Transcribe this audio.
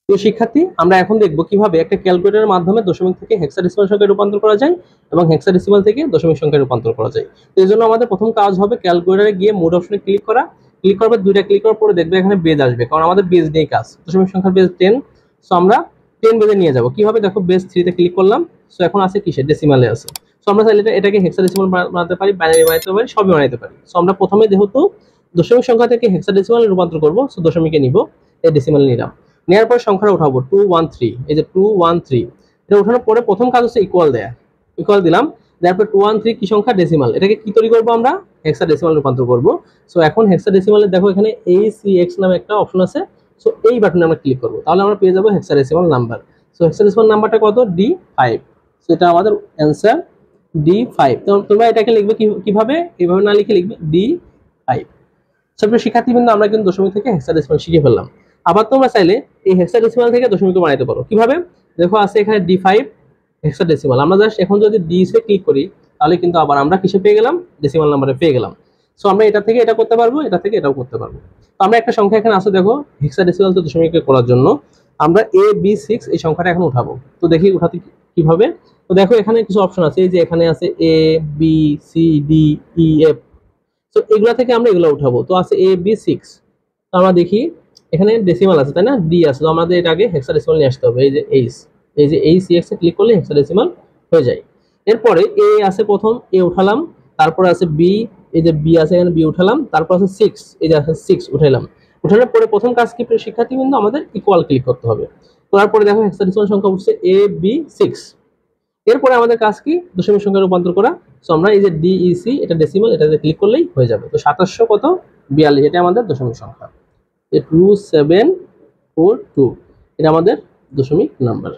তো শিক্ষার্থী, আমরা এখন দেখব কিভাবে একটা ক্যালকুলেটরের মাধ্যমে দশমিক থেকে হেক্সাডেসিমাল সংখ্যায় রূপান্তর করা যায় এবং হেক্সাডেসিমাল থেকে দশমিক সংখ্যায় রূপান্তর করা যায়। তো এই জন্য আমাদের প্রথম কাজ হবে ক্যালকুলেটরে গিয়ে মোড অপশনে ক্লিক করা। ক্লিক করবে, দুইটা ক্লিক করার পরে দেখবে এখানে বেজ আসবে, কারণ আমাদের বেজ নিয়ে কাজ, দশমিক সংখ্যার বেজ 10। সো আমরা 10 বেজে নিয়ে যাব। কিভাবে দেখো, বেজ 3 তে ক্লিক করলাম। সো এখন আছে কিসে, ডেসিমালে আছে। সো আমরা চাইলে এটাকে হেক্সাডেসিমাল বানাতে পারি, বাইনারি বানাতে পারি, সবই বানাতে পারি। সো আমরা প্রথমে যেহেতু দশমিক সংখ্যা থেকে হেক্সাডেসিমালে রূপান্তর করব, সো দশমিকে নিব, এই ডেসিমালে নিলাম। নেওয়ার পর সংখ্যাটা উঠাবো 213, এই যে 213, এটা উঠানোর পরে প্রথম কাজ হচ্ছে ইকুয়াল দেয়া। ইকুয়াল দিলাম, তারপর 213 কি সংখ্যা, ডেসিমাল। এটাকে কি তৈরি করবো, আমরা হেক্সাডেসিমাল রূপান্তর করব। সো এখন হেক্সাডেসিমালে দেখো এখানে ACX নামে একটা অপশন আছে। সো এই বাটনে আমরা ক্লিক করব, তাহলে আমরা পেয়ে যাবো হেক্সাডেসিমাল নাম্বার। সো হেক্সাডেসিমাল নাম্বারটা কত, D5। সো এটা আমাদের অ্যান্সার D5। তো তোমরা এটাকে লিখবে কিভাবে, এইভাবে না লিখে লিখবে D5। সব শিক্ষার্থীবৃন্দ, আমরা কিন্তু দশমিক থেকে হেক্সাডেসিমাল শিখে ফেললাম। আবার তোমরা চাইলে এই হেক্সাডেসিমাল থেকে দশমিক বানাইতে পারো। কিভাবে দেখো, আছে এখানে D5 হেক্সাডেসিমাল। আমরা জাস্ট এখন যদি D তে ক্লিক করি, তাহলে কিন্তু আবার আমরা কিসে পেয়ে গেলাম, ডেসিমাল নাম্বারে পেয়ে গেলাম। সো আমরা এটা থেকে এটা করতে পারবো, এটা থেকে এটাও করতে পারবো। তো আমরা একটা সংখ্যা এখানে আছে, দেখো হেক্সাডেসিমাল তো দশমিকে করার জন্য আমরা AB6 এই সংখ্যাটা এখন উঠাবো। তো দেখি উঠাতে কিভাবে। তো দেখো এখানে কিছু অপশন আছে, এই যে এখানে আছে ABCDEF। তো এগুলা থেকে আমরা এগুলো উঠাবো। তো আছে AB6। তো আমরা দেখি এখানে ডেসিমাল আছে, তাই না, ডি আছে। তো আমাদের এটা আগে হেক্সাডেসিমাল নিয়ে আসতে হবে। এই যে ACX এ ক্লিক করলে হেক্সাডেসিমাল হয়ে যায়। এরপরে এ আছে, প্রথম এ উঠালাম, তারপরে আছে বি, এই যে বি আছে এখানে বি উঠালাম, তারপর আছে 6, এই যে আছে 6 উঠাইলাম। উঠানোর পরে প্রথম কাজ কি শিক্ষার্থী কিন্তু, আমাদের ইকুয়াল ক্লিক করতে হবে। তারপরে দেখো হেক্সাডেসিমাল সংখ্যা উঠছে AB6। এরপরে আমাদের কাজ কি, দশমিক সংখ্যা রূপান্তর করা। সো আমরা এই যে DEC, এটা ডেসিমাল, এটাতে ক্লিক করলেই হয়ে যাবে। তো 2742, এটা আমাদের দশমিক সংখ্যা। 2742, এটা আমাদের দশমিক নাম্বার।